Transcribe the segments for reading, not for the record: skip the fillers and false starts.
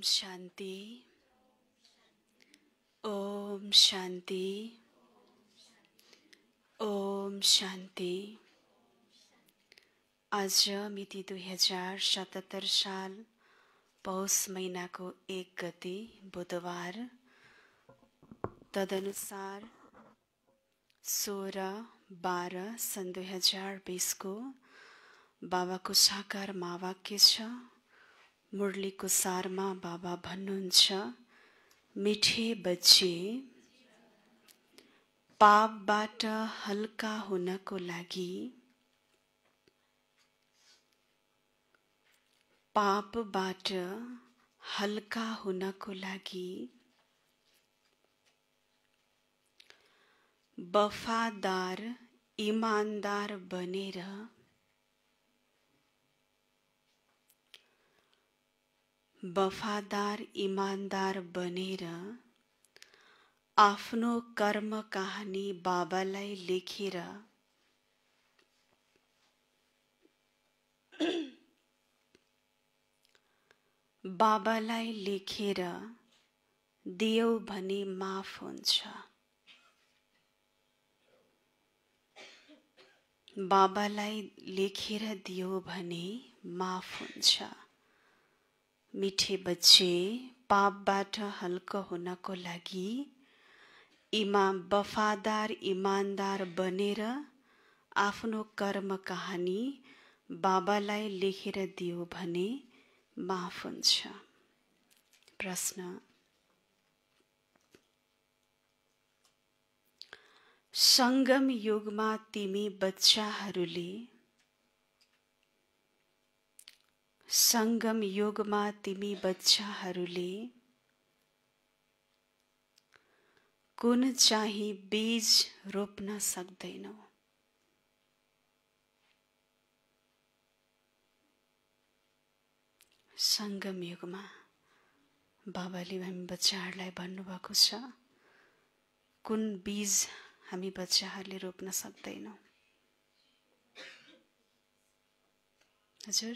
शान्ति ओम शान्ति ओम शान्ति। आज मिति 2077 साल पौष महिनाको 1 गते बुधबार, तदनुसार 16/12 सन् 2020 को बाबाको साकार महावाक्य छ। मुरलीको सारमा बाबा भन्नुहुन्छ, मिठे बच्चे, पापबाट हल्का हुनको लागि वफादार इमानदार बनेर आफ्नो कर्म कहानी बाबालाई लेखेर दियौ भने माफ हुन्छ। बाबालाई लेखेर दियो भने माफ हुन्छ। मिठे बच्चे, पापबाट हल्का हुनको लागि वफादार इमानदार बनेर आफ्नो कर्म कहानी बाबालाई लेखेर दियो भने माफ हुन्छ। प्रश्न: संगम युगमा तिमी बच्चाहरूले कुन चाहिँ बीज रोप्न सक्दैनौ? संगम युगमा बाबाले हामी बच्चाहरूलाई भन्नुभएको छ, कुन बीज हामी बच्चाहरूले रोप्न सक्दैनौं? हजुर,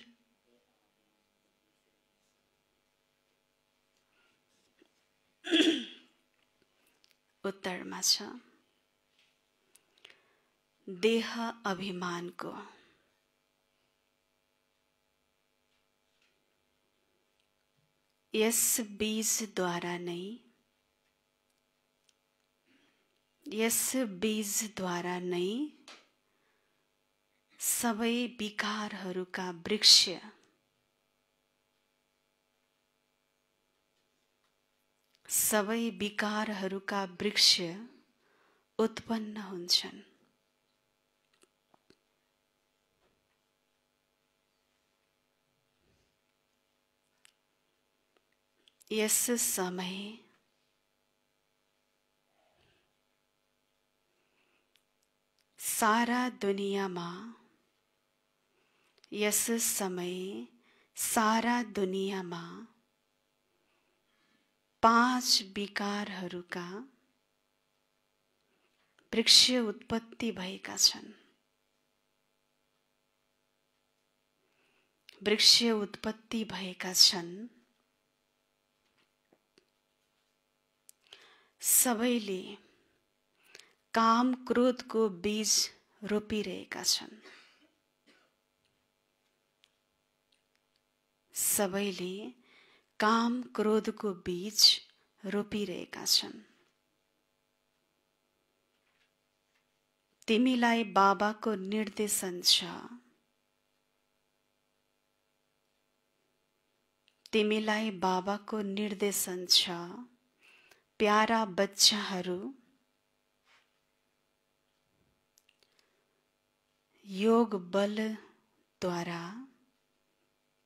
उत्तरमा छ देह अभिमानको। यस बीजद्वारा नै सबै विकारहरूका वृक्ष उत्पन्न हुन्छन्। यस समय सारा दुनियाँमा 5 विकारहरूका वृक्ष उत्पत्ति भएका छन्। सबैले काम क्रोधको बीज रोपिरहेका छन्। तिमीलाई बाबाको निर्देशन छ, प्यारा बच्चाहरू, योग बलद्वारा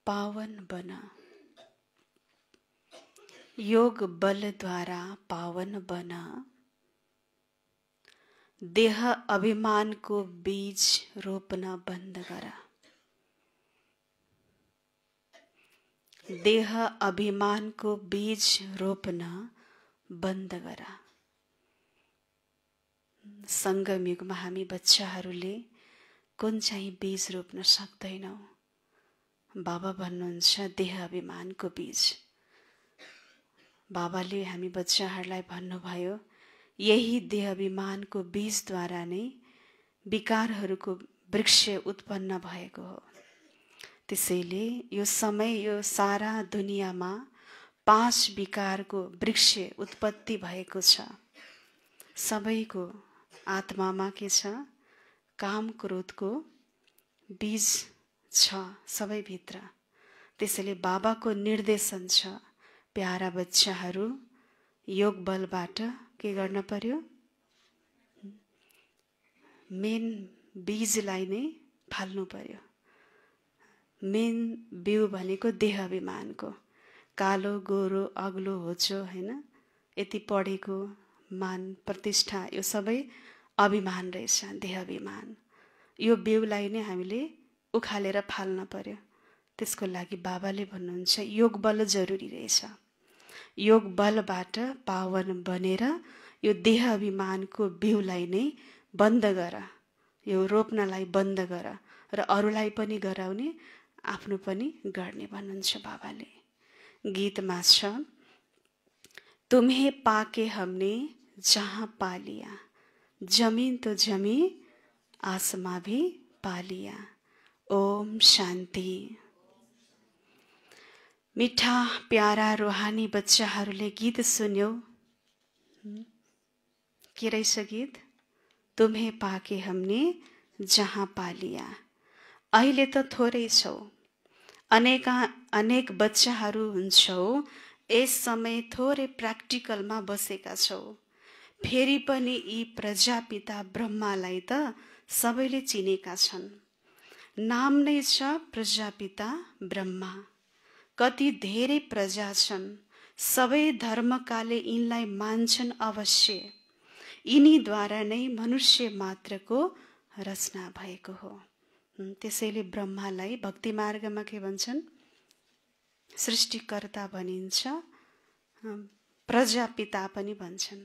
पावन बन। देह अभिमानको बीज रोप्न बन्द गर। संगम युगमा हामी बच्चाहरूले कुन चाहिँ बीज रोप्न सक्दैनौं? बाबा भन्नुहुन्छ देह अभिमानको बीज। बाबाले हामी बच्चाहरूलाई भन्नुभयो, यही देह अभिमानको बीजद्वारा नै विकारहरूको वृक्ष उत्पन्न भएको हो। त्यसैले यो समय यो सारा दुनियाँमा 5 विकारको वृक्ष उत्पत्ति भएको छ। सबैको आत्मामा के छ? काम क्रोधको बीज छ सबैभित्र। त्यसैले बाबाको निर्देशन छ, प्यारा बच्चाहरू योग बलबाट के गर्न पर्यो? मेन बीजलाई नै फाल्नु पर्यो। मेन बिउ भनेको देह अभिमानको, कालो गोरो अग्लो होचो हैन, यति पढेको मान प्रतिष्ठा यो सबै अभिमान रहेछ, देह अभिमान। यो बिउलाई नै हामीले उखालेर फाल्न पर्यो। त्यसको लागि बाबाले भन्नुहुन्छ योग बल जरुरी रहेछ। योग बलबाट पावन बनेर यो देह अभिमानको बिउलाई नै बन्द गर, यो रोप्नलाई बन्द गर र अरूलाई पनि गराउने, आफ्नो पनि गर्ने भन्नुहुन्छ बाबाले। गीतमा छ, तुम्हें पाके हमने जहाँ पा लिया, जमीन तो जमी आसमां भी पा लिया। ओम शान्ति। मिठा प्यारा रूहानी बच्चाहरूले गीत सुन्यौ। के रहेछ गीत? तुम्हें पाके हमने जहाँ पा लिया। अहिले त थोरै छौ, अनेक बच्चाहरू हुन्छौ, यस समय थोरै प्र्याक्टिकलमा बसेका छौ। फेरि पनि यी प्रजापिता ब्रह्मालाई त सबैले चिनेका छन्। नाम नै छ प्रजापिता ब्रह्मा। कति धेरै प्रजा छन्, सबै धर्मकाले यिनलाई मान्छन् अवश्य। यिनीद्वारा नै मनुष्य मात्रको रचना भएको हो। त्यसैले ब्रह्मालाई भक्ति मार्गमा के भन्छन्? सृष्टिकर्ता भनिन्छ, प्रजापिता पनि भन्छन्।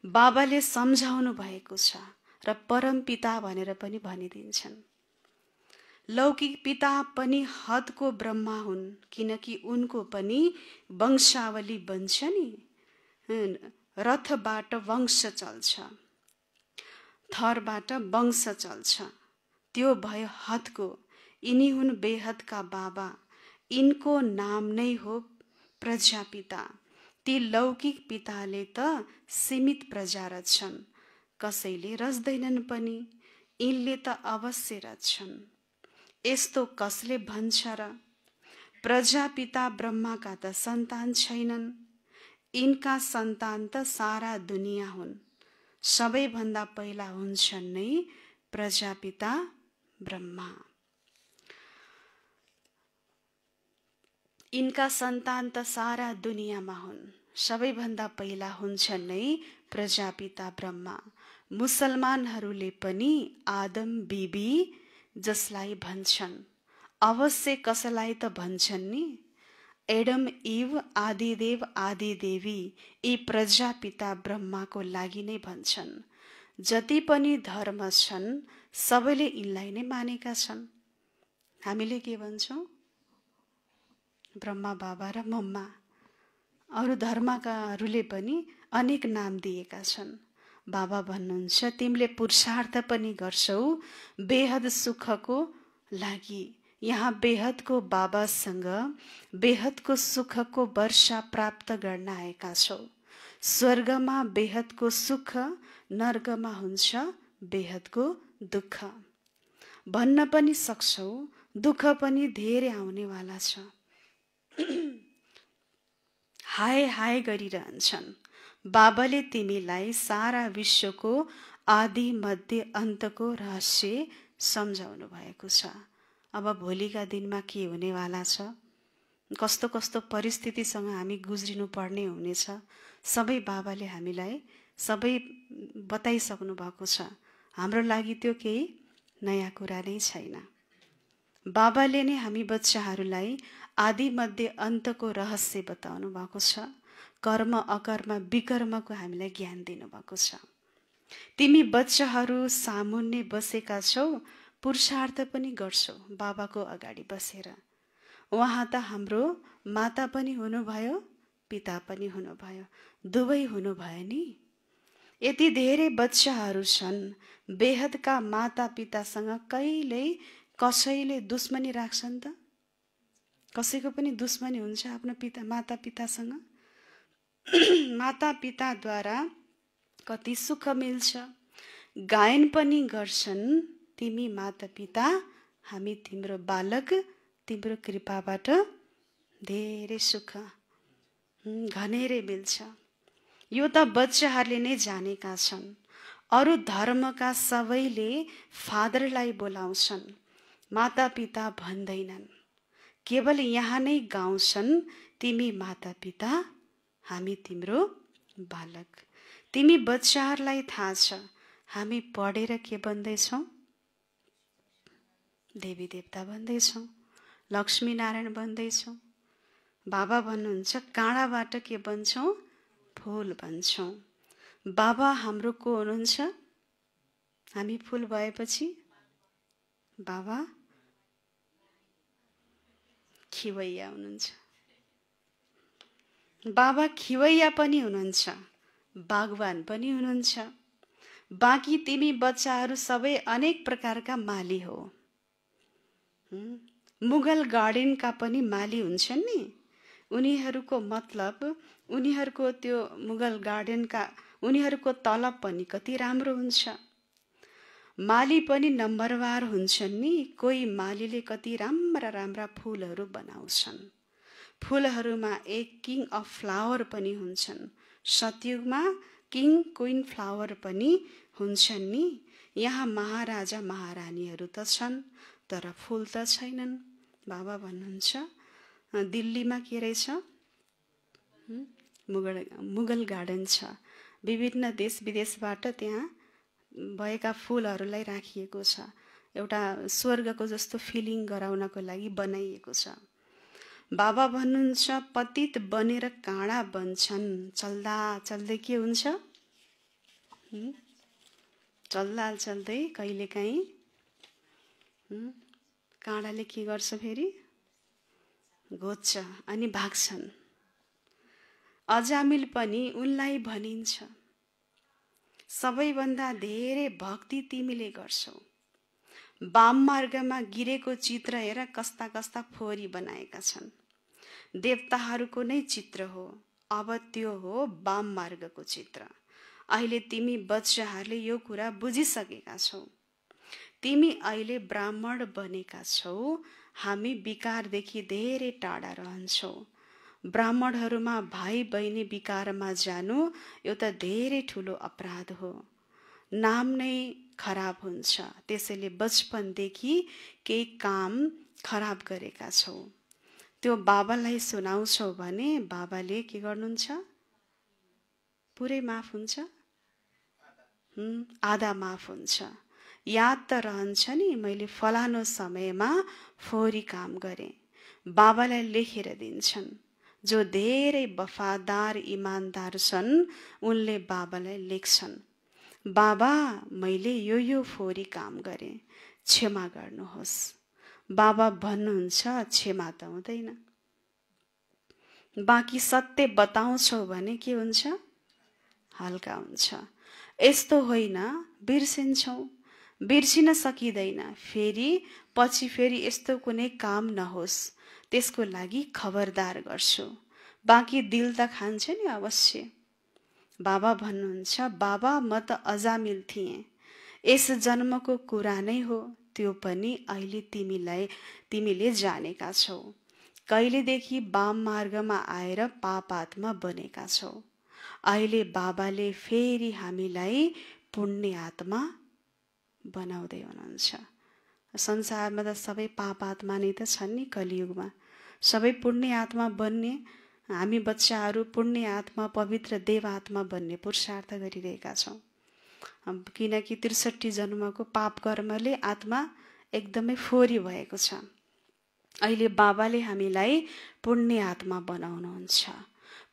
बाबाले सम्झाउनु भएको छ र परम पिता भनेर पनि भनिदिन्छन्। लौकिक पिता पनि हदको ब्रह्मा हुन्, किनकि उनको पनि वंशावली बन्छ नि, रथबाट वंश चल्छ, थरबाट वंश चल्छ, त्यो भयो हदको। यिनी हुन् बेहदका बाबा, यिनको नाम नै हो प्रजापिता। ती लौकिक पिताले त सीमित प्रजा रच्छन्, कसैले रच्दैनन् पनि, यिनले त अवश्य रच्छन्। यस्तो कसले भन्छ र? प्रजापिता ब्रह्माका त सन्तान छैनन्, यिनका सन्तान त सारा दुनियाँ हुन्। सबैभन्दा पहिला हुन्छन् नै प्रजापिता ब्रह्मा। यिनका सन्तान त सारा दुनियाँमा हुन्, सबैभन्दा पहिला हुन्छन् नै प्रजापिता ब्रह्मा। मुसलमानहरूले पनि आदम बिबी जसलाई भन्छन्, अवश्य कसलाई त भन्छन् नि, एडम इव आदिदेव आदिदेवी, यी प्रजापिता ब्रह्माको लागि नै भन्छन्। जति पनि धर्म छन् सबैले यिनलाई नै मानेका छन्। हामीले के भन्छौँ? ब्रह्मा बाबा र मम्मा। अरू धर्मकाहरूले पनि अनेक नाम दिएका छन्। बाबा भन्नुहुन्छ तिमीले पुरुषार्थ पनि गर्छौ बेहद सुखको लागि। यहाँ बेहदको बाबासँग बेहदको सुखको वर्षा प्राप्त गर्न आएका छौ। स्वर्गमा बेहदको सुख, नर्कमा हुन्छ बेहदको दुःख। भन्न पनि सक्छौ दुःख पनि धेरै आउनेवाला छ। हाय हाय गरिरहन्छन्। बाबाले तिमीलाई सारा विश्वको आदि मध्य अन्तको रहस्य सम्झाउनु भएको छ। अब भोलिका दिनमा के हुनेवाला छ, कस्तो कस्तो परिस्थितिसँग हामी गुज्रिनु पर्ने हुनेछ, सबै बाबाले हामीलाई सबै बताइसक्नु भएको छ। हाम्रो लागि त्यो केही नयाँ कुरा नै छैन। बाबाले नै हामी बच्चाहरूलाई आदि मध्य अन्तको रहस्य बताउनु भएको छ। कर्म अकर्म विकर्मको हामीलाई ज्ञान दिनुभएको छ। तिमी बच्चाहरू सामुन्ने बसेका छौ, पुरुषार्थ पनि गर्छौ बाबाको अगाडि बसेर। उहाँ त हाम्रो माता पनि हुनुभयो, पिता पनि हुनुभयो, दुवै हुनुभयो नि। यति धेरै बच्चाहरू छन्, बेहदका माता पितासँग कहिल्यै कसैले दुश्मनी राख्छन् त? कसैको पनि दुश्मनी हुन्छ आफ्नो माता पितासँग? माता पिताद्वारा कति सुख मिल्छ। गायन पनि गर्छन्, तिमी माता पिता हामी तिम्रो बालक, तिम्रो कृपाबाट धेरै सुख घनेरै मिल्छ। यो त बच्चाहरूले नै जानेका छन्। अरू धर्मका सबैले फादरलाई बोलाउँछन्, माता पिता भन्दैनन्। केवल यहाँ नै गाउँछन्, तिमी माता पिता हामी तिम्रो बालक। तिमी बच्चाहरूलाई थाहा छ हामी पढेर के बन्दैछौँ? देवी देवता बन्दैछौँ, लक्ष्मी नारायण बन्दैछौँ। बाबा भन्नुहुन्छ काँडाबाट के बन्छौँ? फूल बन्छौँ। बाबा हाम्रो को हुनुहुन्छ? हामी फूल भएपछि बाबा खिवैया हुनुहुन्छ। बाबा खिवैया पनि हुनुहुन्छ, बागवान पनि हुनुहुन्छ। बाँकी तिमी बच्चाहरू सबै अनेक प्रकारका माली हो। मुगल गार्डनका पनि माली हुन्छन् नि। उनीहरूको मतलब उनीहरूको त्यो मुगल गार्डनका उनीहरूको तलब पनि कति राम्रो हुन्छ। माली पनि नम्बरवार हुन्छन् नि। कोही मालीले कति राम्रा राम्रा फुलहरू बनाउँछन्। फुलहरूमा एक किङ अफ फ्लावर पनि हुन्छन्। सतयुगमा किङ क्विन फ्लावर पनि हुन्छन् नि। यहाँ महाराजा महारानीहरू त छन्, तर फुल त छैनन्। बाबा भन्नुहुन्छ दिल्लीमा के रहेछ? मुगल गार्डन छ। विभिन्न देश विदेशबाट त्यहाँ भएका फुलहरूलाई राखिएको छ। एउटा स्वर्गको जस्तो फिलिङ गराउनको लागि बनाइएको छ। बाबा भन्नुहुन्छ पतित बनेर काँडा बन्छन्। चल्दा चल्दै के हुन्छ? चल्दा चल्दै कहिलेकाहीँ काँडाले के गर्छ? फेरि घोच्छ अनि भाग्छन्। अजामिल पनि उनलाई भनिन्छ सबैभन्दा धेरै भक्ति तिमीले गर्छौ। वाम मार्गमा गिरेको चित्र हेर कस्ता कस्ता फोरी बनाएका छन्। देवताहरूको नै चित्र हो। अब त्यो हो वाम मार्गको चित्र। अहिले तिमी बच्चाहरूले यो कुरा बुझिसकेका छौ। तिमी अहिले ब्राह्मण बनेका छौ। हामी विकारदेखि धेरै टाढा रहन्छौ। ब्राह्मणहरूमा भाइ बहिनी विकारमा जानु यो त धेरै ठुलो अपराध हो। नाम नै खराब हुन्छ। त्यसैले बचपनदेखि केही काम खराब गरेका छौ। त्यो बाबालाई सुनाउँछौ भने बाबाले के गर्नुहुन्छ? पुरै माफ हुन्छ? आधा माफ हुन्छ। याद त रहन्छ नि मैले फलानो समयमा फोरी काम गरेँ। बाबालाई लेखेर दिन्छन्। जो धेरै वफादार इमानदार छन् उनले बाबालाई लेख्छन्, बाबा मैले यो फोरी काम गरेँ, क्षमा गर्नुहोस्। बाबा भन्नुहुन्छ क्षमा त हुँदैन। बाँकी सत्य बताउँछौ भने के हुन्छ? हल्का हुन्छ। यस्तो होइन बिर्सिन्छौँ, बिर्सिन सकिँदैन। पछि फेरि यस्तो कुनै काम नहोस् त्यसको लागि खबरदार गर्छु। बाँकी दिल त खान्छ नि अवश्य। बाबा भन्नुहुन्छ बाबा म त अजामिल थिएँ। यस जन्मको कुरा नै हो। त्यो पनि अहिले तिमीले जानेका छौ। कहिलेदेखि वाम मार्गमा आएर पापात्मा बनेका छौ। अहिले बाबाले फेरि हामीलाई पुण्य आत्मा बनाउँदै हुनुहुन्छ। संसारमा त सबै पापात्मा नै त छन् नि। कलियुगमा सबै पुण्य आत्मा बन्ने, हामी बच्चाहरू पुण्य आत्मा पवित्र देव आत्मा बन्ने पुरुषार्थ गरिरहेका छौँ। किनकि 63 जन्मको पाप कर्मले आत्मा एकदमै फोरी भएको छ। अहिले बाबाले हामीलाई पुण्य आत्मा बनाउनुहुन्छ।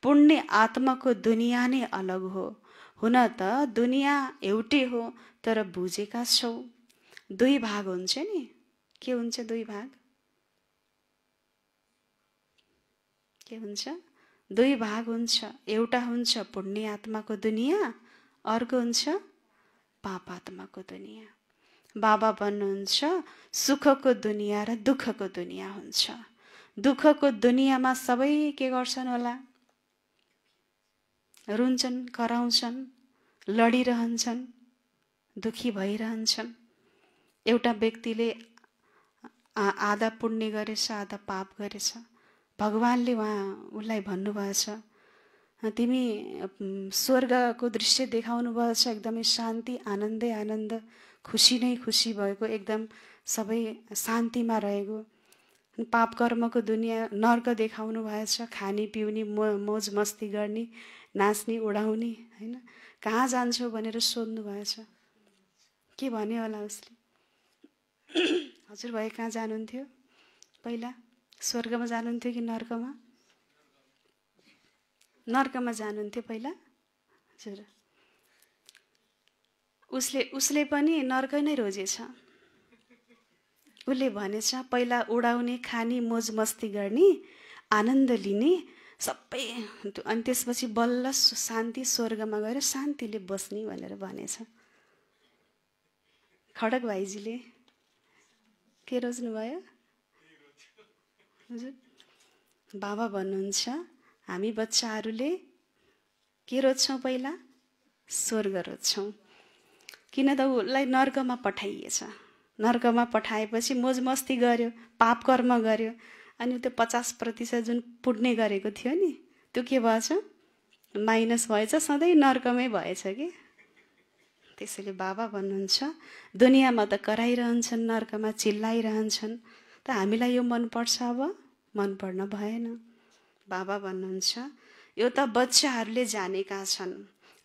पुण्य आत्माको दुनियाँ नै अलग हो। हुन त दुनियाँ एउटै हो, तर बुझेका छौ। 2 भाग हुन्छ नि। के हुन्छ 2 भाग? के हुन्छ? दुई भाग हुन्छ। एउटा हुन्छ पुण्य आत्माको दुनियाँ, अर्को हुन्छ पाप आत्माको दुनियाँ। बाबा भन्नुहुन्छ सुखको दुनियाँ र दुःखको दुनियाँ हुन्छ। दुःखको दुनियाँमा सबै के गर्छन् होला? रुन्छन्, कराउँछन्, लडिरहन्छन्, दुखी भइरहन्छन्। एउटा व्यक्तिले आधा पुण्य गरेछ, आधा पाप गरेछ। भगवानले उसलाई भन्नुभएछ, तिमी स्वर्गको दृश्य देखाउनु भएछ, एकदमै शान्ति, आनन्दै आनन्द, खुसी नै खुसी भएको, एकदम सबै शान्तिमा रहेको। पाप कर्मको दुनियाँ नर्क देखाउनु भएछ, खाने पिउने, मोज मस्ती गर्ने, नाच्ने, उडाउने, होइन? कहाँ जान्छौ भनेर सोध्नु भएछ। के भन्यो होला उसले? हजुर भाइ कहाँ जानुहुन्थ्यो पहिला? स्वर्गमा जानुहुन्थ्यो कि नर्कमा? नर्कमा जानुहुन्थ्यो पहिला। हजुर, उसले पनि नर्क नै रोजेछ। उसले भनेछ पहिला उडाउने, खाने, मोज मस्ती गर्ने, आनन्द लिने सबै, अनि त्यसपछि बल्ल शान्ति स्वर्गमा गएर शान्तिले बस्ने भनेर भनेछ। खडक भाइजीले के रोज्नुभयो? हजुर, बाबा भन्नुहुन्छ हामी बच्चाहरूले के रोज्छौँ? पहिला स्वर्ग रोज्छौँ। किन त उसलाई नर्कमा पठाइएछ। नर्कमा पठाएपछि मोज मस्ती गर्यो, पाप कर्म गर्यो, अनि त्यो 50% जुन पुण्य गरेको थियो नि, त्यो के भएछ? माइनस भएछ, सधैँ नर्कमै भएछ कि। त्यसैले बाबा भन्नुहुन्छ दुनियाँमा त कराइरहन्छन्, नर्कमा चिल्लाइरहन्छन्, त हामीलाई यो मनपर्छ? अब मन पर्न भएन। बाबा भन्नुहुन्छ यो त बच्चाहरूले जानेका छन्।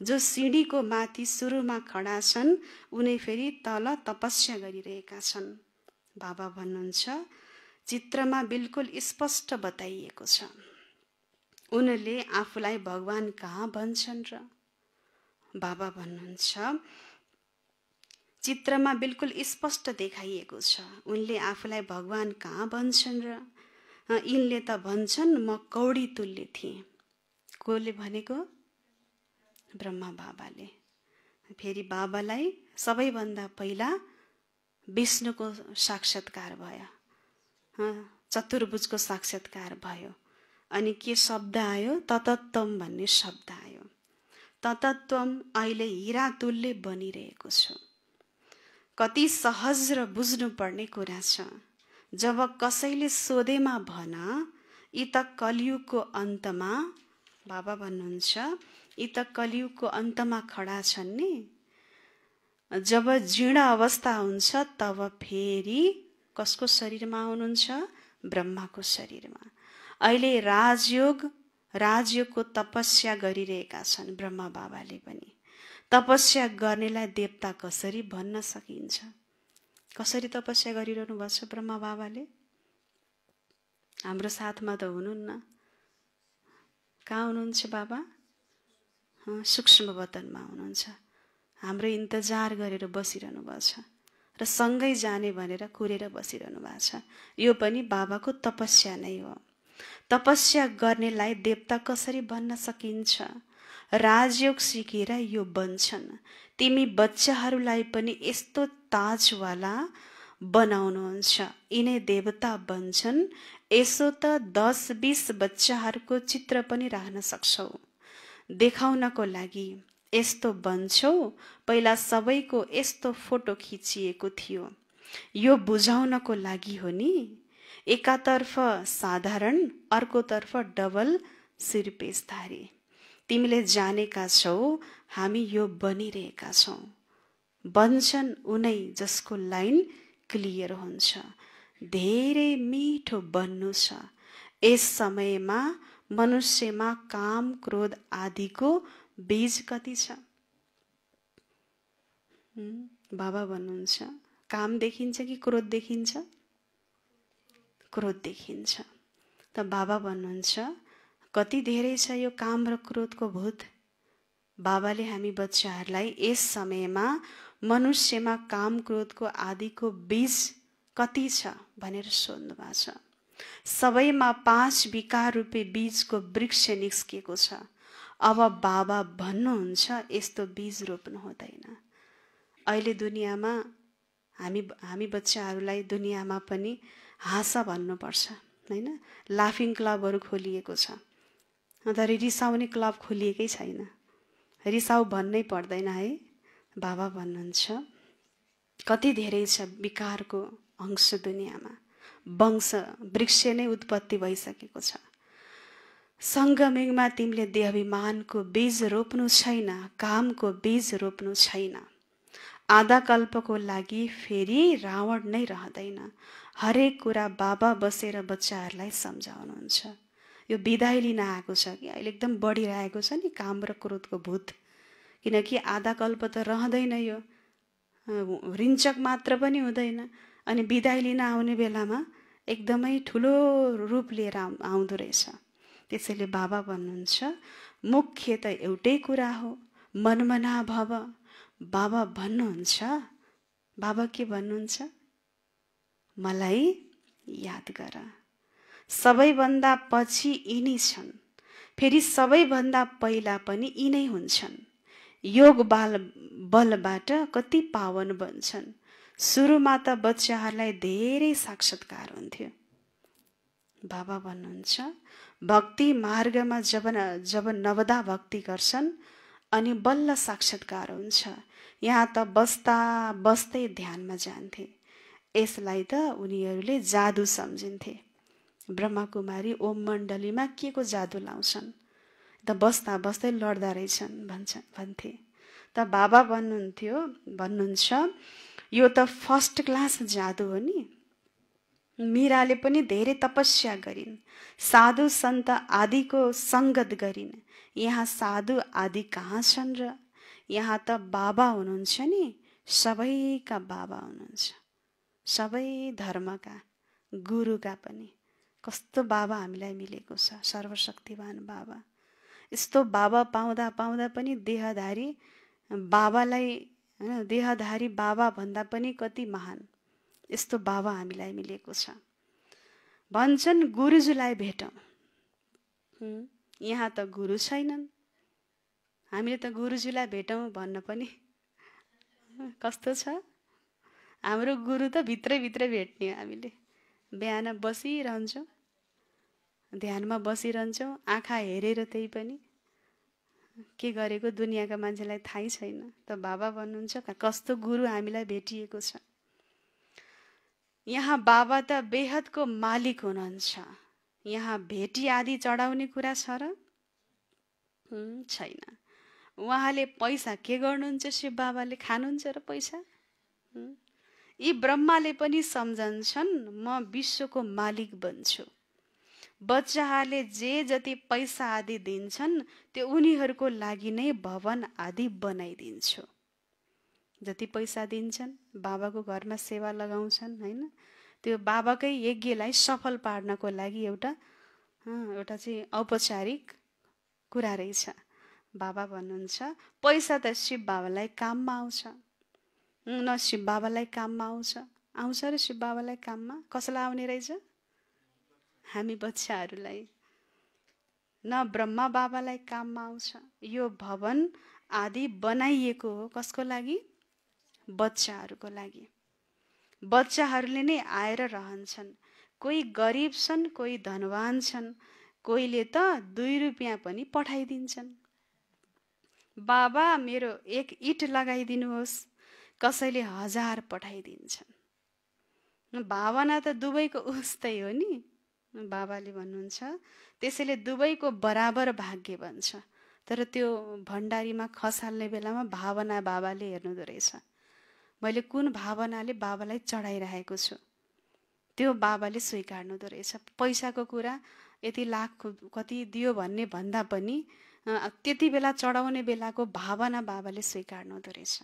जो सिँढीको माथि सुरुमा खडा छन् उनी फेरि तल तपस्या गरिरहेका छन्। बाबा भन्नुहुन्छ चित्रमा बिल्कुल स्पष्ट बताइएको छ। उनले आफूलाई भगवान कहाँ भन्छन् र? बाबा भन्नुहुन्छ चित्रमा बिल्कुल स्पष्ट देखाइएको छ। उनले आफूलाई भगवान कहाँ भन्छन् र? यिनले त भन्छन् म कौडी तुल्य थिएँ। कोले भनेको? ब्रह्मा बाबाले। फेरि बाबालाई सबैभन्दा पहिला विष्णुको साक्षात्कार भयो, चतुर्भुजको साक्षात्कार भयो। अनि के शब्द आयो? ततत्वम भन्ने शब्द आयो। ततत्वम अहिले हिरा तुल्य बनिरहेको छ। कति सहज र बुझ्नुपर्ने कुरा छ। जब कसैले सोधेमा भन यी त कलियुगको अन्तमा, बाबा भन्नुहुन्छ यी त कलियुगको अन्तमा खडा छन् नि। जब जीर्ण अवस्था हुन्छ तब फेरि कसको शरीरमा हुनुहुन्छ? ब्रह्माको शरीरमा। अहिले राजयोगको तपस्या गरिरहेका छन् ब्रह्मा बाबाले पनि। तपस्या गर्नेलाई देवता कसरी भन्न सकिन्छ? कसरी तपस्या गरिरहनु भएको छ ब्रह्मा बाबाले? हाम्रो साथमा त हुनुहुन्न। कहाँ हुनुहुन्छ बाबा? सूक्ष्म वतनमा हुनुहुन्छ। हाम्रो इन्तजार गरेर बसिरहनु भएको छ र सँगै जाने भनेर कुरेर बसिरहनु भएको छ। यो पनि बाबाको तपस्या नै हो। तपस्या गर्नेलाई देवता कसरी भन्न सकिन्छ? राजयोग सिकेर यो बन्छन्। तिमी बच्चाहरूलाई पनि यस्तो ताजवाला बनाउनुहुन्छ, यिनै देवता बन्छन्। यसो त 10-20 बच्चाहरूको चित्र पनि राख्न सक्छौ। देखाउनको लागि यस्तो बन्छौ। पहिला सबैको यस्तो फोटो खिचिएको थियो। यो बुझाउनको लागि हो नि। एकातर्फ साधारण, अर्कोतर्फ डबल शिरपेशधारी। तिमीले जानेका छौ हामी यो बनिरहेका छौँ। बन्छन् उनै जसको लाइन क्लियर हुन्छ। धेरै मिठो बन्नु छ। यस समयमा मनुष्यमा काम, क्रोध आदिको बीज कति छ? बाबा भन्नुहुन्छ काम देखिन्छ कि क्रोध देखिन्छ? क्रोध देखिन्छ। त बाबा भन्नुहुन्छ कति धेरै छ यो काम र क्रोधको भूत? बाबाले हामी बच्चाहरूलाई यस समयमा मनुष्यमा काम, क्रोधको आदिको बीज कति छ भनेर सोध्नु भएको छ। सबैमा 5 विकार रूपी बीजको वृक्ष निस्किएको छ। अब बाबा भन्नुहुन्छ यस्तो बीज रोप्नु हुँदैन। अहिले दुनियाँमा हामी बच्चाहरूलाई दुनियाँमा पनि हाँस भन्नुपर्छ हैन। लाफिङ क्लबहरू खोलिएको छ, तर रिसाउने क्लब खोलिएकै छैन। रिसाउ भन्नै पर्दैन है, बाबा भन्नुहुन्छ। कति धेरै छ विकारको अंश दुनियाँमा, वंश वृक्ष नै उत्पत्ति भइसकेको छ। सङ्गमयुगमा तिमीले देहाभिमानको बीज रोप्नु छैन, कामको बीज रोप्नु छैन। आधा कल्पको लागि फेरि रावण नै रहँदैन। हरेक कुरा बाबा बसेर बच्चाहरूलाई सम्झाउनुहुन्छ। यो बिदाई लिन आएको छ कि अहिले एकदम बढिरहेको छ नि काम र क्रोधको भूत। किनकि आधा कल्प त रहँदैन, यो रिञ्चक मात्र पनि हुँदैन। अनि बिदाई लिन आउने बेलामा एकदमै ठुलो रूप लिएर आउँदो रहेछ। त्यसैले बाबा भन्नुहुन्छ मुख्य त एउटै कुरा हो, मनमना भव। बाबा भन्नुहुन्छ, बाबा के भन्नुहुन्छ? मलाई याद गर। सबैभन्दा पछि यिनी छन्, फेरि सबैभन्दा पहिला पनि यिनै हुन्छन्। योग बलबाट कति पावन बन्छन्। सुरुमा त बच्चाहरूलाई धेरै साक्षात्कार हुन्थ्यो। बाबा भन्नुहुन्छ भक्ति मार्गमा जब नवदा भक्ति गर्छन् अनि बल्ल साक्षात्कार हुन्छ। यहाँ त बस्दा बस्दै ध्यानमा जान्थे। यसलाई त उनीहरूले जादु सम्झिन्थे। ब्रह्मकुमारी ओम मण्डलीमा के को जादु लाउँछन् त बस्दा बस्दै लड्दा रहेछन् भन्थे। त बाबा भन्नुहुन्छ यो त फर्स्ट क्लास जादु हो नि। मीराले पनि धेरै तपस्या गरिन्, साधु सन्त आदिको सङ्गत गरिन्। यहाँ साधु आदि कहाँ छन् र? यहाँ त बाबा हुनुहुन्छ नि, सबैका बाबा हुनुहुन्छ, सबै धर्मका गुरुका पनि। कस्तो बाबा हामीलाई मिलेको छ, सर्वशक्तिवान बाबा। यस्तो बाबा पाउँदा पाउँदा पनि देहधारी बाबालाई, देहधारी बाबा भन्दा पनि कति महान यस्तो बाबा हामीलाई मिलेको छ। भन्छन् गुरुजुलाई भेटौँ। यहाँ त गुरु छैनन्, हामीले त गुरुजुलाई भेटौँ भन्न पनि कस्तो छ। हाम्रो गुरु त भित्रैभित्रै भेट्ने। हामीले बिहान बसिरहन्छौँ, ध्यानमा बसिरहन्छौँ, आँखा हेरेर त्यही पनि के गरेको दुनियाँका मान्छेलाई थाहै छैन। त बाबा भन्नुहुन्छ कस्तो गुरु हामीलाई भेटिएको छ। यहाँ बाबा त बेहदको मालिक हुनुहुन्छ। यहाँ भेटी आदि चढाउने कुरा छ र? छैन। उहाँले पैसा के गर्नुहुन्छ? शिव बाबाले खानुहुन्छ र पैसा? यी ब्रह्माले पनि सम्झन्छन् म विश्वको मालिक बन्छु। बच्चाहरूले जे जति पैसा आदि दिन्छन् त्यो उनीहरूको लागि नै भवन आदि बनाइदिन्छु। जति पैसा दिन्छन् बाबाको घरमा सेवा लगाउँछन् हैन, त्यो बाबाकै यज्ञलाई सफल पार्नको लागि एउटा चाहिँ औपचारिक कुरा रहेछ। बाबा भन्नुहुन्छ पैसा त शिव बाबालाई काममा आउँछ। न शिव बाबालाई काममा आउँछ र शिव बाबालाई काममा कसलाई आउने रहेछ? हामी बच्चाहरूलाई। न ब्रह्मा बाबालाई काममा आउँछ। यो भवन आदि बनाइएको हो कसको लागि? बच्चाहरूको लागि। बच्चाहरूले नै आएर रहन्छन्। कोही गरिब छन्, कोही धनवान छन्, कोहीले त 2 रुपियाँ पनि पठाइदिन्छन्। बाबा मेरो 1 इट लगाइदिनुहोस्, कसैले 1000 पठाइदिन्छन्। भावना त दुवैको उस्तै हो नि। बाबाले भन्नुहुन्छ त्यसैले दुवैको बराबर भाग्य बन्छ। तर त्यो भण्डारीमा खसाल्ने बेलामा भावना बाबाले हेर्नुहुँदो रहेछ। मैले कुन भावनाले बाबालाई चढाइरहेको छु त्यो बाबाले स्वीकार्नुहुँदो रहेछ। पैसाको कुरा यति लाख कति दियो भन्ने भन्दा पनि त्यति बेला चढाउने बेलाको भावना बाबाले स्वीकार्नुहुँदो रहेछ।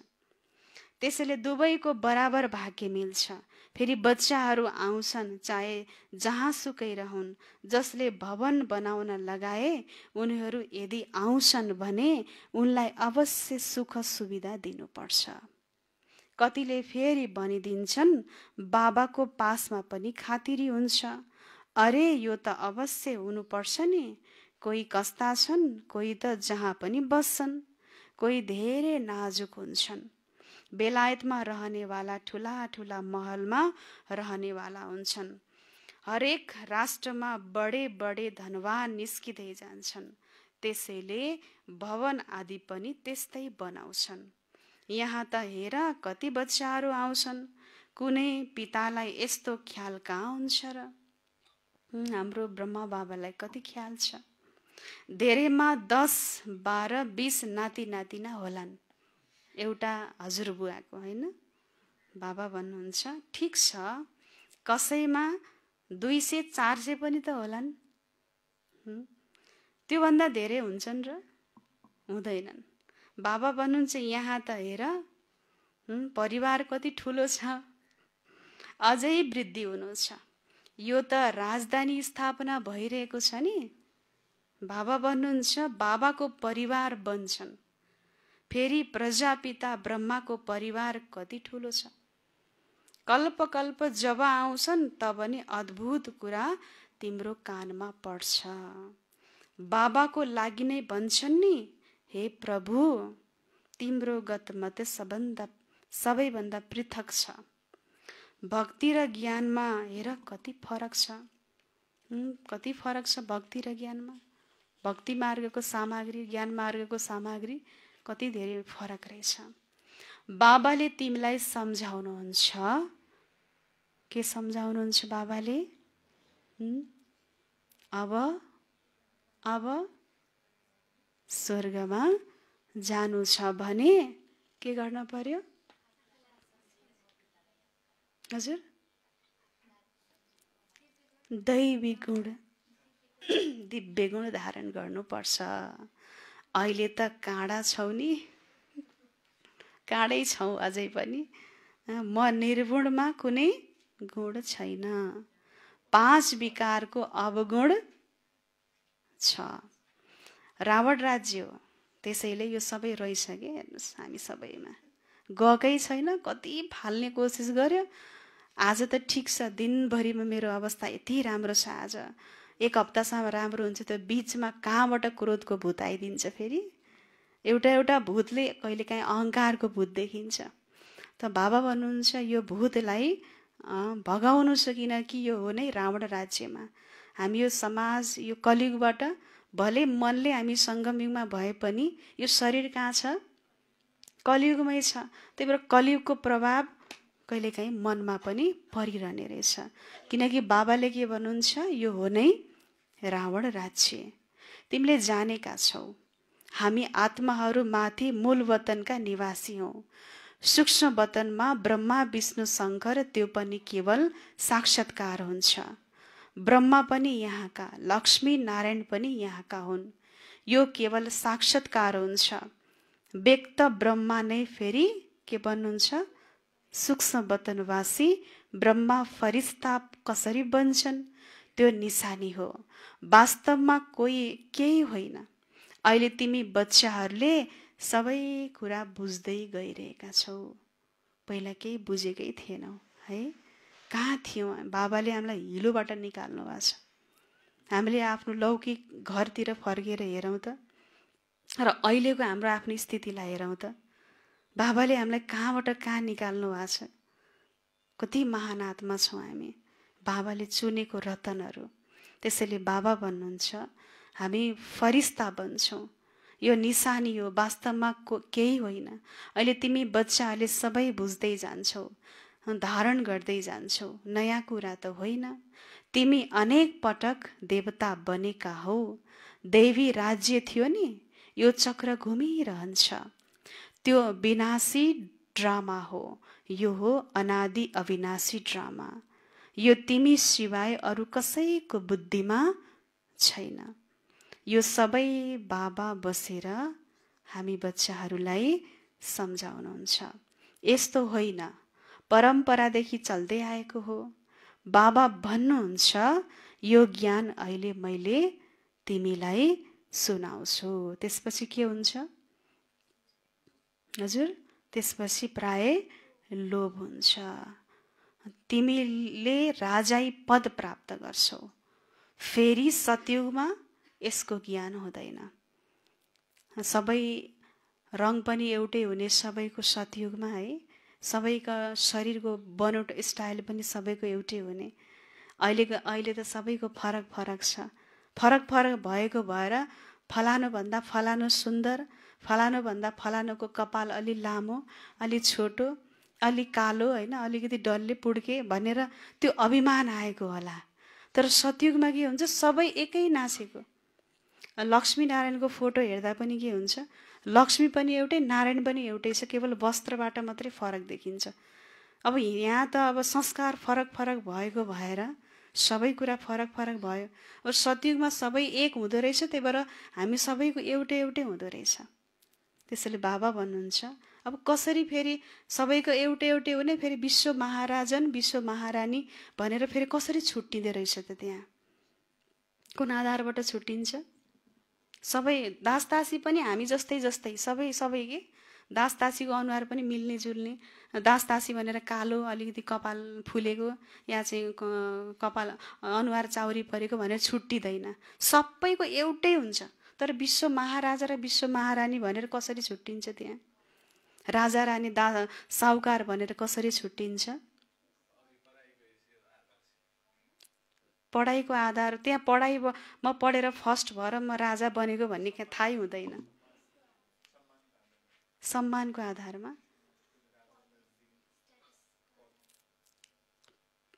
त्यसैले दुवैको बराबर भाग्य मिल्छ। फेरि बच्चाहरू आउँछन् चाहे जहाँसुकै रहन्, जसले भवन बनाउन लगाए उनीहरू यदि आउँछन् भने उनलाई अवश्य सुख सुविधा दिनुपर्छ। कतिले फेरि भनिदिन्छन् बाबाको पासमा पनि खातिरी हुन्छ, अरे यो त अवश्य हुनुपर्छ नि। कोही कस्ता छन्, कोही त जहाँ पनि बस्छन्, कोही धेरै नाजुक हुन्छन्। बेलायतमा रहनेवाला ठुला ठुला महलमा रहनेवाला हुन्छन्। हरेक राष्ट्रमा बडे बडे धनवान निस्किँदै जान्छन्। त्यसैले भवन आदि पनि त्यस्तै बनाउँछन्। यहाँ त हेर कति बच्चाहरू आउँछन्, कुनै पितालाई यस्तो ख्याल कहाँ हुन्छ र। हाम्रो ब्रह्मा बाबालाई कति ख्याल छ। धेरैमा 10, 12, 20 नाति नातिना होलान्। एउटा हजुरबुवाको होइन, बाबा भन्नुहुन्छ ठिक छ, कसैमा 200, 400 पनि त होलान्। त्योभन्दा धेरै हुन्छन् र हुँदैनन्। बाबा भन्नुहुन्छ यहाँ त हेर परिवार कति ठुलो छ, अझै वृद्धि हुनु छ। यो त राजधानी स्थापना भइरहेको छ नि। बाबा भन्नुहुन्छ बाबाको परिवार बन्छन्। फेरि प्रजापिता ब्रह्माको परिवार कति ठुलो छ। कल्प कल्प जब आउँछन् तब नि अद्भुत कुरा तिम्रो कानमा पर्छ। बाबाको लागि नै भन्छन् नि, हे प्रभु तिम्रो गतमत सबैभन्दा पृथक छ। भक्ति र ज्ञानमा हेर कति फरक छ। कति फरक छ भक्ति र ज्ञानमा। भक्ति मार्गको सामग्री, ज्ञान मार्गको सामग्री कति धेरै फरक रहेछ। बाबाले तिमीलाई सम्झाउनुहुन्छ। के सम्झाउनुहुन्छ बाबाले? अब स्वर्गमा जानु छ भने के गर्न पर्यो? हजुर, दैवी गुण, दिव्य गुण धारण गर्नुपर्छ। अहिले त काँडा छौ नि, काँडै छौ अझै पनि। म निर्गुणमा कुनै गुण छैन। 5 विकारको अवगुण छ। रावण राज्य हो, त्यसैले यो सबै रहेछ के। हेर्नुहोस् हामी सबैमा गएकै छैन। कति फाल्ने कोसिस गर्यो। आज त ठिक छ, दिनभरिमा मेरो अवस्था यति राम्रो छ। आज 1 हप्तासम्म राम्रो हुन्छ, त्यो बिचमा कहाँबाट क्रोधको भूत आइदिन्छ। फेरि एउटा भूतले कहिलेकाहीँ अहङ्कारको भूत देखिन्छ। त बाबा भन्नुहुन्छ यो भूतलाई भगाउनु छ, किनकि यो हो नै रावण राज्यमा। हामी यो समाज, यो कलियुगबाट भले मनले हामी सङ्गमयुगमा भए पनि यो शरीर कहाँ छ? कलियुगमै छ। त्यही भएर कलियुगको प्रभाव कहिलेकाहीँ मनमा पनि परिरहने रहेछ। किनकि बाबाले के भन्नुहुन्छ, यो हो नै रावण राज्य। तिमीले जानेका छौ हामी आत्माहरू माथि मूल वतनका निवासी हौँ। सूक्ष्म वतनमा ब्रह्मा विष्णु शङ्कर त्यो पनि केवल साक्षात्कार हुन्छ। ब्रह्मा पनि यहाँका, लक्ष्मी नारायण पनि यहाँका हुन्। यो केवल साक्षात्कार हुन्छ। व्यक्त ब्रह्मा नै फेरि के भन्नुहुन्छ? सूक्ष्म वतनवासी ब्रह्मा फरिस्ता कसरी बन्छन् त्यो निशानी हो। वास्तवमा कोही केही होइन। अहिले तिमी बच्चाहरूले सबै कुरा बुझ्दै गइरहेका छौ। पहिला केही बुझेकै थिएनौ है। कहाँ थियौँ? बाबाले हामीलाई हिलोबाट निकाल्नु भएको छ। हामीले आफ्नो लौकिक घरतिर फर्केर हेरौँ त, र अहिलेको हाम्रो आफ्नो स्थितिलाई हेरौँ त, बाबाले हामीलाई कहाँबाट कहाँ निकाल्नु भएको छ। कति महान आत्मा छौँ हामी, बाबाले चुनेको रतनहरू। त्यसैले बाबा भन्नुहुन्छ हामी फरिस्ता बन्छौँ। यो निशानी हो, वास्तवमा केही होइन। अहिले तिमी बच्चाहरूले सबै बुझ्दै जान्छौ, धारण गर्दै जान्छौ। नयाँ कुरा त होइन। तिमी अनेक पटक देवता बनेका हौ। दैवी राज्य थियो नि, यो चक्र घुमिरहन्छ। त्यो विनाशी ड्रामा हो। यो हो अनादि अविनाशी ड्रामा। यो तिमी सिवाय अरू कसैको बुद्धिमा छैन। यो सबै बाबा बसेर हामी बच्चाहरूलाई सम्झाउनुहुन्छ। यस्तो होइन, परम्परादेखि चल्दै आएको हो। बाबा भन्नुहुन्छ यो ज्ञान अहिले मैले तिमीलाई सुनाउँछु। त्यसपछि के हुन्छ हजुर? त्यसपछि प्राय लोभ हुन्छ। तिमीले राजाई पद प्राप्त गर्छौ। फेरि सतयुगमा यसको ज्ञान हुँदैन। सबै रङ पनि एउटै हुने सबैको सतयुगमा, है, सबैका शरीरको बनोट स्टाइल पनि सबैको एउटै हुने। अहिले त सबैको फरक फरक छ। फरक फरक भएको भएर फलानुभन्दा फलानु सुन्दर, फलानुभन्दा फलानुको कपाल अलि लामो, अलि छोटो, अलि कालो, होइन, अलिकति डल्ले पुड्के भनेर त्यो अभिमान आएको होला। तर सतयुगमा के हुन्छ, सबै एकै नासेको। लक्ष्मी नारायणको फोटो हेर्दा पनि के हुन्छ, लक्ष्मी पनि एउटै, नारायण पनि एउटै छ, केवल वस्त्रबाट मात्रै फरक देखिन्छ। अब यहाँ त अब संस्कार फरक फरक भएको भएर सबै कुरा फरक फरक भयो। अब सतयुगमा सबै एक हुँदो रहेछ, त्यही भएर हामी सबैको एउटै एउटै हुँदो रहेछ। त्यसैले बाबा भन्नुहुन्छ अब कसरी फेरि सबैको एउटै एउटै हुने, फेरि विश्व महाराजन विश्व महारानी भनेर फेरि कसरी छुट्टिँदो रहेछ त? त्यहाँ कुन आधारबाट छुट्टिन्छ? सबै दासदासी पनि हामी जस्तै जस्तै सबै सबै के दासदासीको अनुहार पनि मिल्ने जुल्ने, दासदासी भनेर कालो, अलिकति कपाल फुलेको या चाहिँ कपाल अनुहार चाउरी परेको भनेर छुट्टिँदैन। सबैको एउटै हुन्छ। तर विश्व महाराजा र विश्व महारानी भनेर कसरी छुट्टिन्छ? त्यहाँ राजा रानी साहुकार भनेर कसरी छुट्टिन्छ? पढाइको आधार, त्यहाँ पढाइ म पढेर फर्स्ट भएर म राजा बनेको भन्ने थाहै हुँदैन। सम्मानको आधारमा,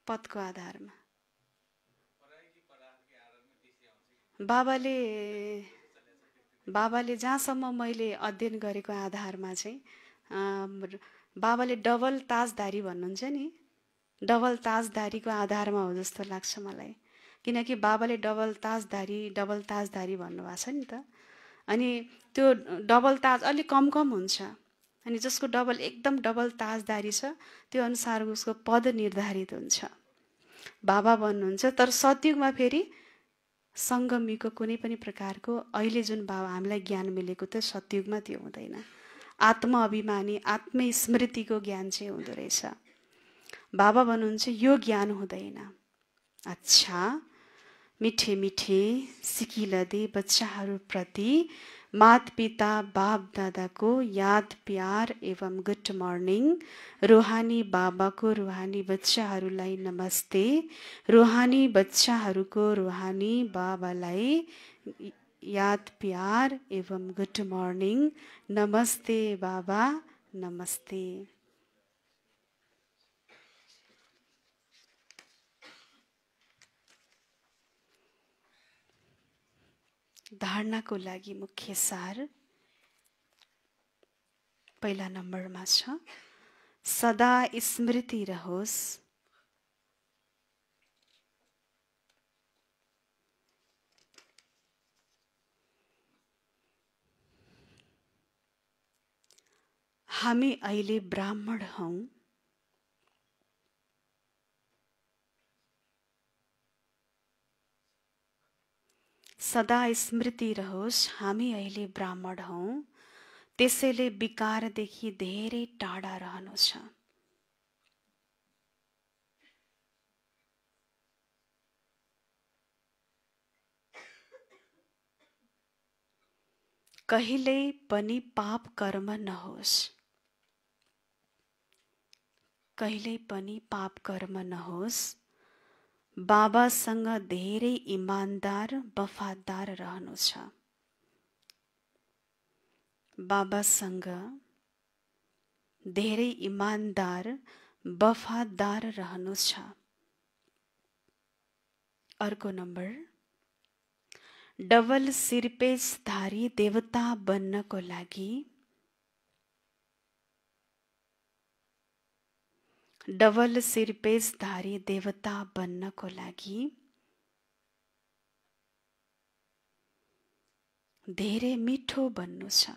पदको आधारमा। बाबाले जहाँसम्म मैले अध्ययन गरेको आधारमा चाहिँ बाबाले डबल ताजधारी भन्नुहुन्छ नि, डबल ताजधारीको आधारमा हो जस्तो लाग्छ मलाई। किनकि बाबाले डबल ताजधारी भन्नुभएको छ नि त। अनि त्यो डबल ताज अलिक कम कम हुन्छ, अनि जसको डबल एकदम डबल ताजधारी छ त्यो अनुसार उसको पद निर्धारित हुन्छ। बाबा भन्नुहुन्छ तर सतयुगमा फेरि सङ्गमीको कुनै पनि प्रकारको अहिले जुन बाबा हामीलाई ज्ञान मिलेको त सतयुगमा त्यो हुँदैन। आत्म अभिमानी आत्मस्मृतिको ज्ञान चाहिँ हुँदो रहेछ। बाबा भन्नुहुन्छ यो ज्ञान हुँदैन। अच्छा, मिठे मिठे सिकिलदे बच्चाहरूप्रति मात पिता बाप दादाको याद प्यार एवं गुड मर्निङ। रोहानी बाबाको रोहानी बच्चाहरूलाई नमस्ते। रोहानी बच्चाहरूको रोहानी बाबालाई याद प्यार एवं गुड मर्निङ। नमस्ते बाबा, नमस्ते। धारणाको लागि मुख्य सार पहिला नम्बरमा छ, सदा स्मृति रहोस् हामी अहिले ब्राह्मण हौं। सदा स्मृति रहोस् हामी अहिले ब्राह्मण हौं, त्यसैले विकारदेखि धेरै टाढा रहनु छ। कहिल्यै पनि पाप कर्म नहोस्, कहिल्यै पनि पाप कर्म नहोस्। बाबासँग धेरै इमानदार वफादार रहनु छ। बाबासँग धेरै इमानदार वफादार रहनु छ। अर्को नम्बर, डबल सिरपेशधारी देवता बन्नको लागि डबल सिरपेशधारी देवता बन्नको लागि धेरै मिठो बन्नु छ।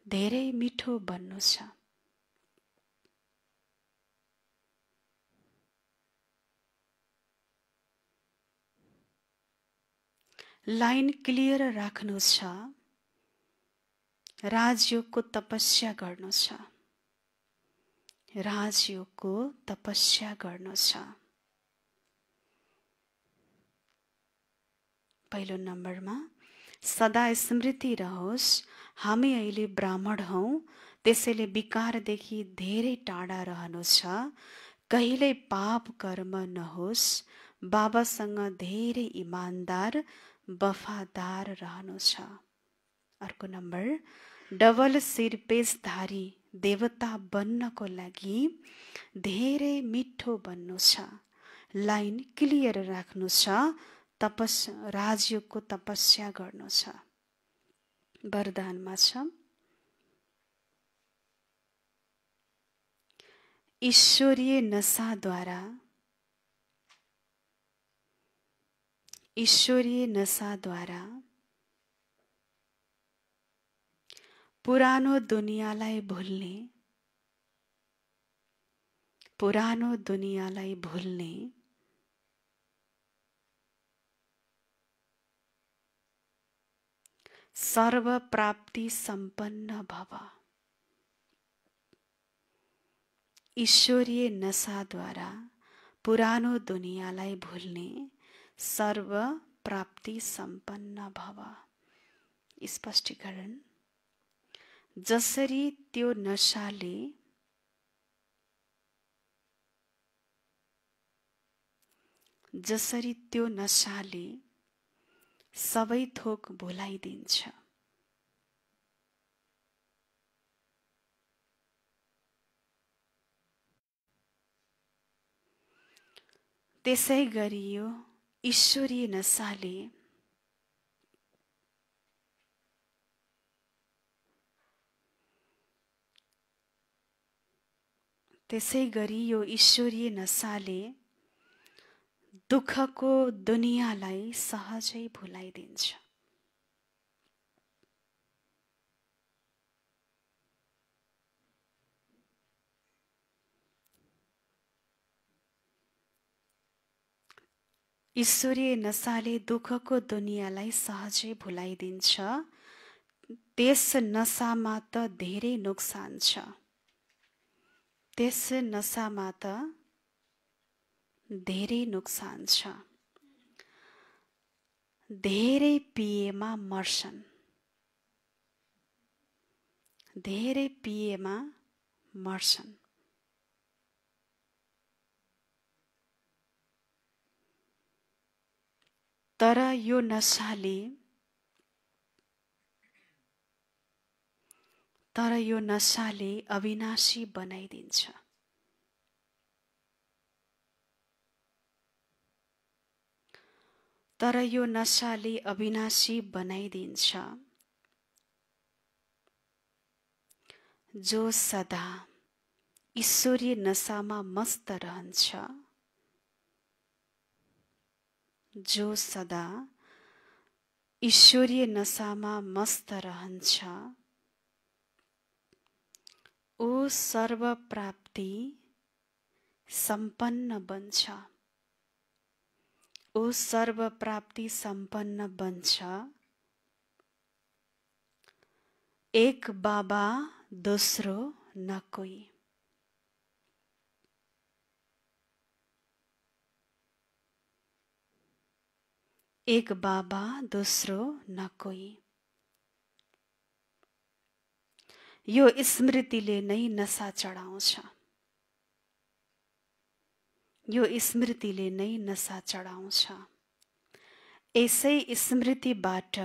धेरै मिठो बन्नु छ। लाइन क्लियर राख्नु छ। राजयोगको तपस्या गर्नु छ। राजयोगको तपस्या गर्नु छ। पहिलो नम्बरमा सदा स्मृति रहोस् हामी अहिले ब्राह्मण हौं, त्यसैले विकारदेखि धेरै टाढा रहनु छ। कहिल्यै पाप कर्म नहोस्, बाबासँग धेरै इमानदार वफादार रहनु छ। अर्को नम्बर डबल शिरपेशधारी देवता बन्नको लागि धेरै मिठो बन्नु छ। लाइन क्लियर राख्नु छ। राजयोगको तपस्या गर्नु छ। वरदानमा छ ईश्वरीय नशाद्वारा पुरानो दुनियाँलाई भुल्ने सर्व प्राप्ति सम्पन्न भव। ईश्वरीय नशाद्वारा पुरानो दुनियाँलाई भुल्ने सर्व प्राप्ति सम्पन्न भव। स्पष्टीकरण जसरी त्यो नशाले सबै थोक भुलाइदिन्छ, त्यसै गरी यो ईश्वरीय नशाले दुःखको दुनियाँलाई सहजै भुलाइदिन्छ। ईश्वरीय नशाले दुःखको दुनियाँलाई सहजै भुलाइदिन्छ। त्यस नशामा त धेरै नोक्सान छ। धेरै पिएमा मर्छन्। तर यो नशाले अविनाशी बनाइदिन्छ। जो सदा ईश्वरीय नशामा मस्त रहन्छ, ऊ सर्व प्राप्ति सम्पन्न बन्छ। एक बाबा दोस्रो न कोई। एक बाबा दोस्रो न कोई। यो स्मृतिले नै नशा चढाउँछ। यसै स्मृतिबाट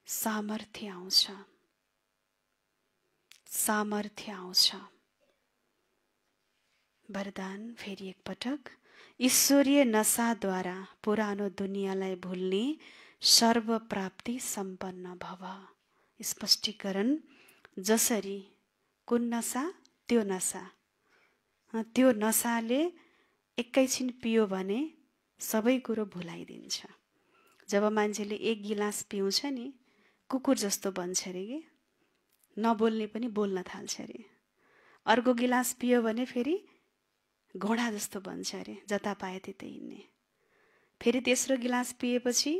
सामर्थ्य आउँछ। वरदान फेरि एकपटक ईश्वरीय नशाद्वारा पुरानो दुनियाँलाई भुल्ने सर्व प्राप्ति सम्पन्न भव। स्पष्टीकरण जसरी कुन नशा? त्यो नशाले एकैछिन पियो भने सबै कुरो भुलाइदिन्छ। जब मान्छेले एक गिलास पिउँछ नि कुकुर जस्तो बन्छ अरे के, नबोल्ने पनि बोल्न थाल्छ अरे। अर्को गिलास पियो भने फेरि घोडा जस्तो बन्छ अरे, जता पाए त्यतै हिँड्ने। फेरि तेस्रो गिलास पिएपछि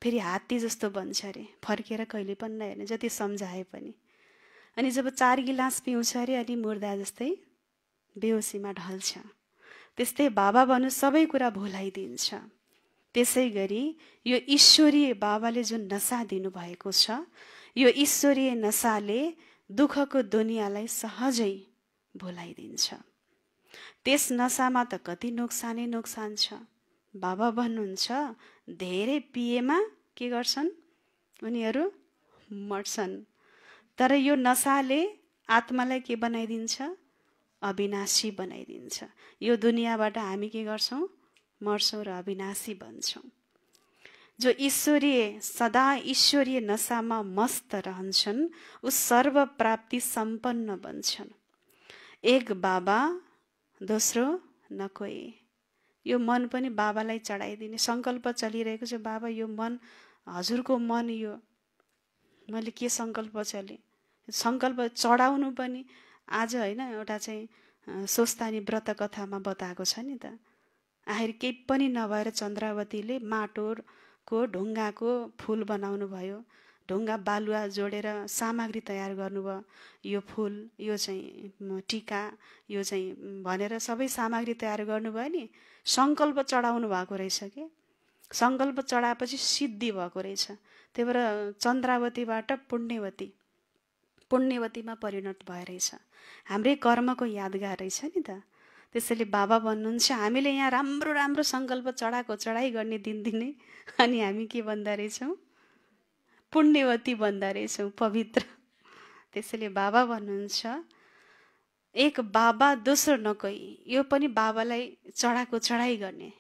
फेरि हात्ती जस्तो बन्छ अरे, फर्केर कहिले पनि नहेर्ने जति सम्झाए पनि। अनि जब 4 गिलास पिउँछ अरे अनि मुर्दा जस्तै बेहोसीमा ढल्छ। त्यस्तै बाबा भन्नु सबै कुरा भुलाइदिन्छ। त्यसै गरी यो ईश्वरीय बाबाले जुन नशा दिनुभएको छ, यो ईश्वरीय नशाले दुःखको दुनियाँलाई सहजै भुलाइदिन्छ। त्यस नशामा त कति नोक्सानै नोक्सान छ। बाबा भन्नुहुन्छ धेरै पिएमा के गर्छन् उनीहरू, मर्छन्। तर यो नशाले आत्मालाई के बनाइदिन्छ, अविनाशी बनाइदिन्छ। यो दुनियाँबाट हामी के गर्छौँ, मर्छौँ र अविनाशी बन्छौँ। जो ईश्वरीय सदा ईश्वरीय नशामा मस्त रहन्छन् ऊ सर्व प्राप्ति सम्पन्न बन्छन्। एक बाबा दोस्रो न कोही। यो मन पनि बाबालाई चढाइदिने सङ्कल्प चलिरहेको छ। बाबा यो मन हजुरको मन, यो मैले के सङ्कल्प चले, सङ्कल्प चढाउनु पनि आज होइन, एउटा चाहिँ स्वस्तानी व्रत कथामा बताएको छ नि त। आखिर केही पनि नभएर चन्द्रावतीले माटोको ढुङ्गाको फुल बनाउनु भयो, ढुङ्गा बालुवा जोडेर सामग्री तयार गर्नुभयो, यो फुल, यो चाहिँ टिका, यो चाहिँ भनेर सबै सामग्री तयार गर्नुभयो नि। सङ्कल्प चढाउनु भएको रहेछ कि, सङ्कल्प चढाएपछि सिद्धि भएको रहेछ। त्यही भएर चन्द्रावतीबाट पुण्यवतीमा परिणत भए रहेछ। हाम्रै कर्मको यादगार रहेछ नि त। त्यसैले बाबा भन्नुहुन्छ हामीले यहाँ राम्रो राम्रो सङ्कल्प चढाइ गर्ने दिनदिनै अनि हामी के भन्दा रहेछौँ, पुण्यवती भन्दा रहेछौँ, पवित्र। त्यसैले बाबा भन्नुहुन्छ एक बाबा दोस्रो न कोही। यो पनि बाबालाई चढाइ गर्ने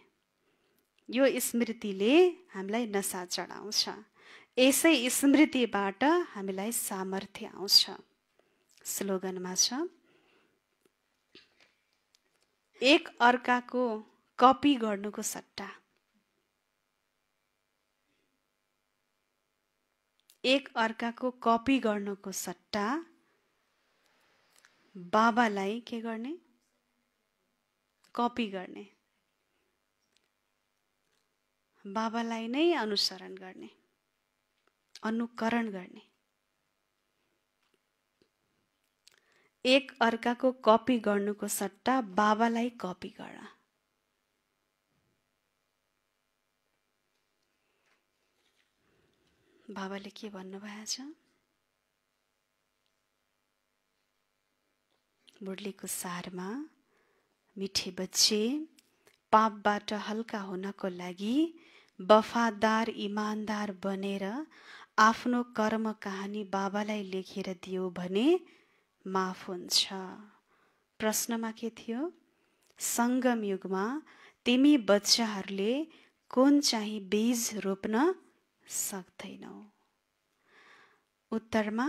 यो स्मृतिले हामीलाई नशा चढाउँछ। यसै स्मृतिबाट हामीलाई सामर्थ्य आउँछ। स्लोगनमा छ एक अर्काको कपी गर्नुको सट्टा, एक अर्काको कपी गर्नुको सट्टा बाबालाई के गर्ने, कपी गर्ने, बाबालाई नै अनुसरण गर्ने, अनुकरण गर्ने। एक अर्काको कपी गर्नुको सट्टा बाबालाई कपी गर्न। बाबाले के भन्नुभएको छ, मुरलीको सारमा, मिठे बच्चे पापबाट हल्का हुनको लागि वफादार इमानदार बनेर आफ्नो कर्म कहानी बाबालाई लेखेर दियो भने माफ हुन्छ। प्रश्नमा के थियो, सङ्गम युगमा तिमी बच्चाहरूले कुन चाहिँ बीज रोप्न सक्दैनौ? उत्तरमा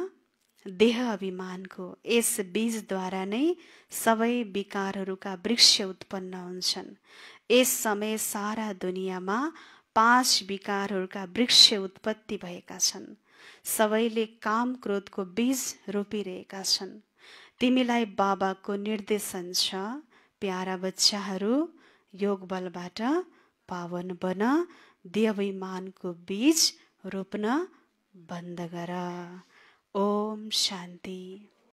देह अभिमानको यस बीजद्वारा नै सबै विकारहरूका वृक्ष उत्पन्न हुन्छन्। यस समय सारा दुनियाँमा 5 विकारहरूका वृक्ष उत्पत्ति भएका छन्। सबैले काम क्रोधको बीज रोपिरहेका छन्। तिमीलाई बाबाको निर्देशन छ, प्यारा बच्चाहरू योग बलबाट पावन बन, देहाभिमानको बीज रोप्न बन्द गर। ओम शान्ति।